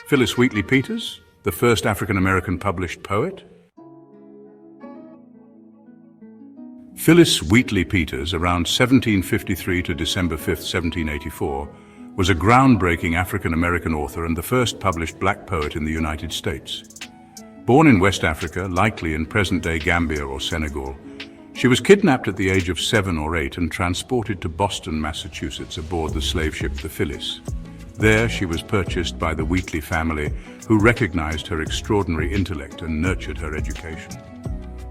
Phillis Wheatley Peters, the first African-American published poet. Phillis Wheatley Peters, around 1753 to December 5, 1784, was a groundbreaking African-American author and the first published black poet in the United States. Born in West Africa, likely in present-day Gambia or Senegal, she was kidnapped at the age of 7 or 8 and transported to Boston, Massachusetts aboard the slave ship the Phillis. There she was purchased by the Wheatley family, who recognized her extraordinary intellect and nurtured her education.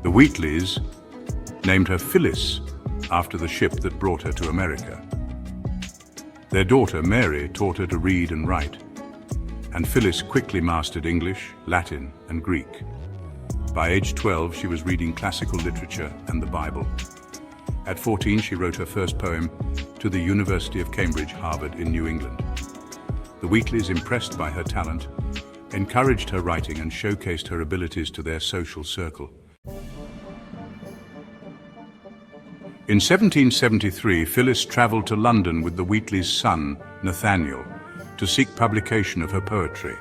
The Wheatleys named her Phillis after the ship that brought her to America. Their daughter, Mary, taught her to read and write, and Phillis quickly mastered English, Latin, and Greek. By age 12, she was reading classical literature and the Bible. At 14, she wrote her first poem to the University of Cambridge, Harvard in New England. The Wheatleys, impressed by her talent, encouraged her writing and showcased her abilities to their social circle. In 1773, Phillis traveled to London with the Wheatleys' son, Nathaniel, to seek publication of her poetry.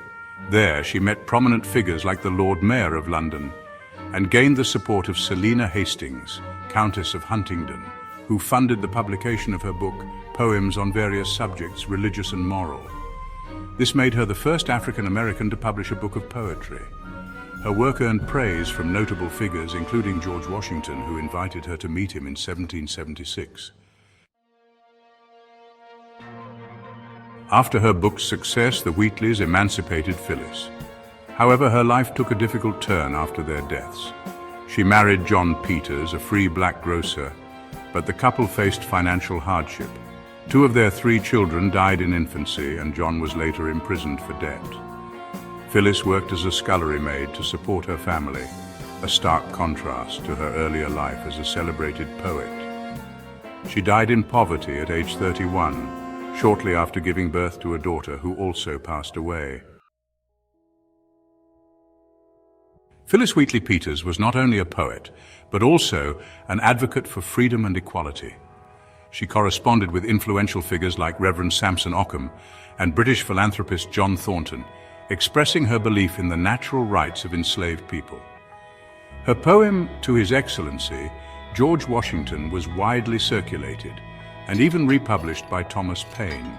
There, she met prominent figures like the Lord Mayor of London and gained the support of Selina Hastings, Countess of Huntingdon, who funded the publication of her book, Poems on Various Subjects, Religious and Moral. This made her the first African-American to publish a book of poetry. Her work earned praise from notable figures, including George Washington, who invited her to meet him in 1776. After her book's success, the Wheatleys emancipated Phillis. However, her life took a difficult turn after their deaths. She married John Peters, a free black grocer, but the couple faced financial hardship. 2 of their 3 children died in infancy, and John was later imprisoned for debt. Phillis worked as a scullery maid to support her family, a stark contrast to her earlier life as a celebrated poet. She died in poverty at age 31, shortly after giving birth to a daughter who also passed away. Phillis Wheatley Peters was not only a poet, but also an advocate for freedom and equality. She corresponded with influential figures like Reverend Samson Occom and British philanthropist John Thornton, expressing her belief in the natural rights of enslaved people. Her poem, To His Excellency, George Washington, was widely circulated and even republished by Thomas Paine.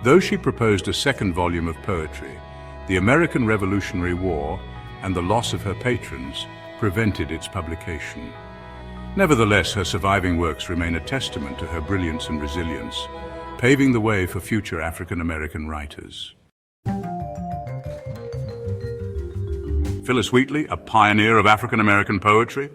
Though she proposed a second volume of poetry, the American Revolutionary War and the loss of her patrons prevented its publication. Nevertheless, her surviving works remain a testament to her brilliance and resilience, paving the way for future African-American writers. Phillis Wheatley, a pioneer of African-American poetry.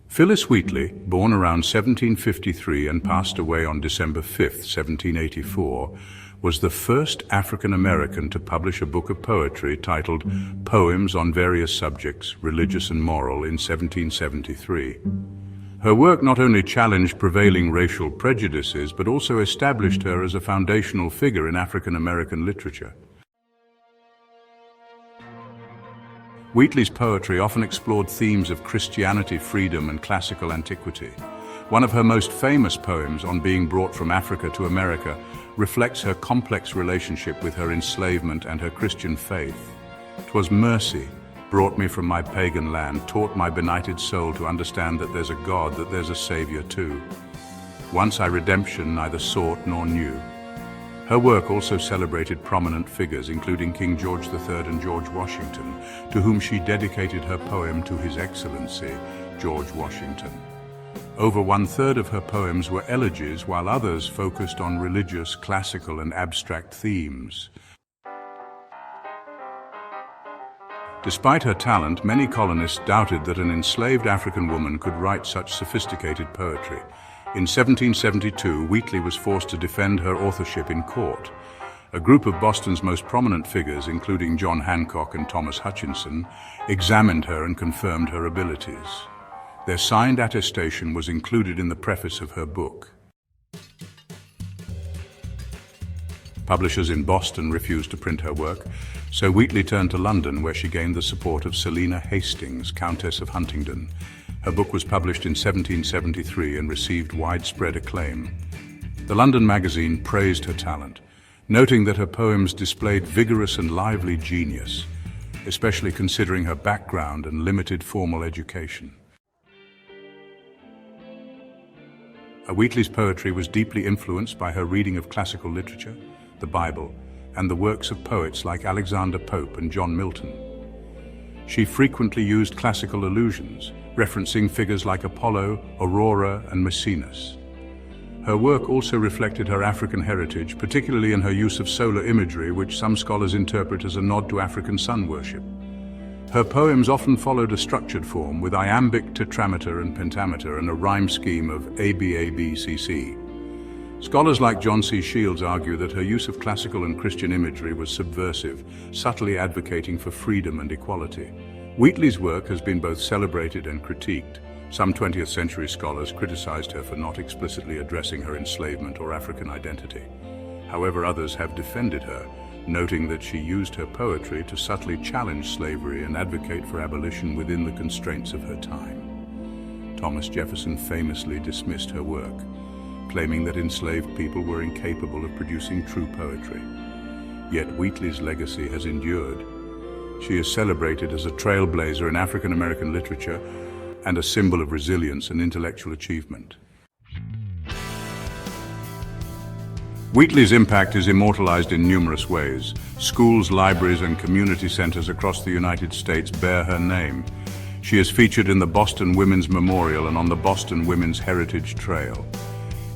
Phillis Wheatley, born around 1753 and passed away on December 5, 1784, was the first African-American to publish a book of poetry titled Poems on Various Subjects, Religious and Moral, in 1773. Her work not only challenged prevailing racial prejudices, but also established her as a foundational figure in African-American literature. Wheatley's poetry often explored themes of Christianity, freedom, and classical antiquity. One of her most famous poems, On Being Brought from Africa to America, reflects her complex relationship with her enslavement and her Christian faith. "'Twas mercy brought me from my pagan land, taught my benighted soul to understand that there's a God, that there's a Savior too. Once I redemption neither sought nor knew." Her work also celebrated prominent figures, including King George III and George Washington, to whom she dedicated her poem To His Excellency, George Washington. Over 1/3 of her poems were elegies, while others focused on religious, classical, and abstract themes. Despite her talent, many colonists doubted that an enslaved African woman could write such sophisticated poetry. In 1772, Wheatley was forced to defend her authorship in court. A group of Boston's most prominent figures, including John Hancock and Thomas Hutchinson, examined her and confirmed her abilities. Their signed attestation was included in the preface of her book. Publishers in Boston refused to print her work, so Wheatley turned to London, where she gained the support of Selina Hastings, Countess of Huntingdon. Her book was published in 1773 and received widespread acclaim. The London magazine praised her talent, noting that her poems displayed vigorous and lively genius, especially considering her background and limited formal education. Wheatley's poetry was deeply influenced by her reading of classical literature, the Bible, and the works of poets like Alexander Pope and John Milton. She frequently used classical allusions, referencing figures like Apollo, Aurora, and Maecenas. Her work also reflected her African heritage, particularly in her use of solar imagery, which some scholars interpret as a nod to African sun worship. Her poems often followed a structured form, with iambic, tetrameter, and pentameter, and a rhyme scheme of 𝐂𝐴𝐵CC. Scholars like John C. Shields argue that her use of classical and Christian imagery was subversive, subtly advocating for freedom and equality. Wheatley's work has been both celebrated and critiqued. Some 20th century scholars criticized her for not explicitly addressing her enslavement or African identity. However, others have defended her, noting that she used her poetry to subtly challenge slavery and advocate for abolition within the constraints of her time. Thomas Jefferson famously dismissed her work, claiming that enslaved people were incapable of producing true poetry. Yet Wheatley's legacy has endured. She is celebrated as a trailblazer in African American literature and a symbol of resilience and intellectual achievement. Wheatley's impact is immortalized in numerous ways. Schools, libraries, and community centers across the United States bear her name. She is featured in the Boston Women's Memorial and on the Boston Women's Heritage Trail.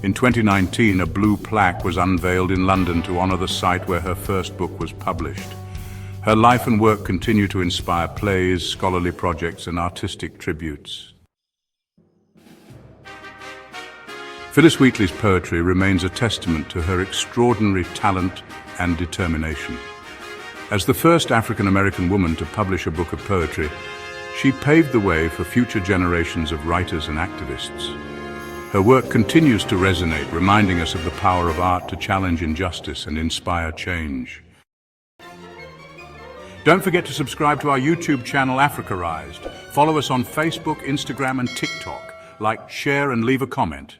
In 2019, a blue plaque was unveiled in London to honor the site where her first book was published. Her life and work continue to inspire plays, scholarly projects, and artistic tributes. Phillis Wheatley's poetry remains a testament to her extraordinary talent and determination. As the first African-American woman to publish a book of poetry, she paved the way for future generations of writers and activists. Her work continues to resonate, reminding us of the power of art to challenge injustice and inspire change. Don't forget to subscribe to our YouTube channel, Africarized. Follow us on Facebook, Instagram, and TikTok. Like, share, and leave a comment.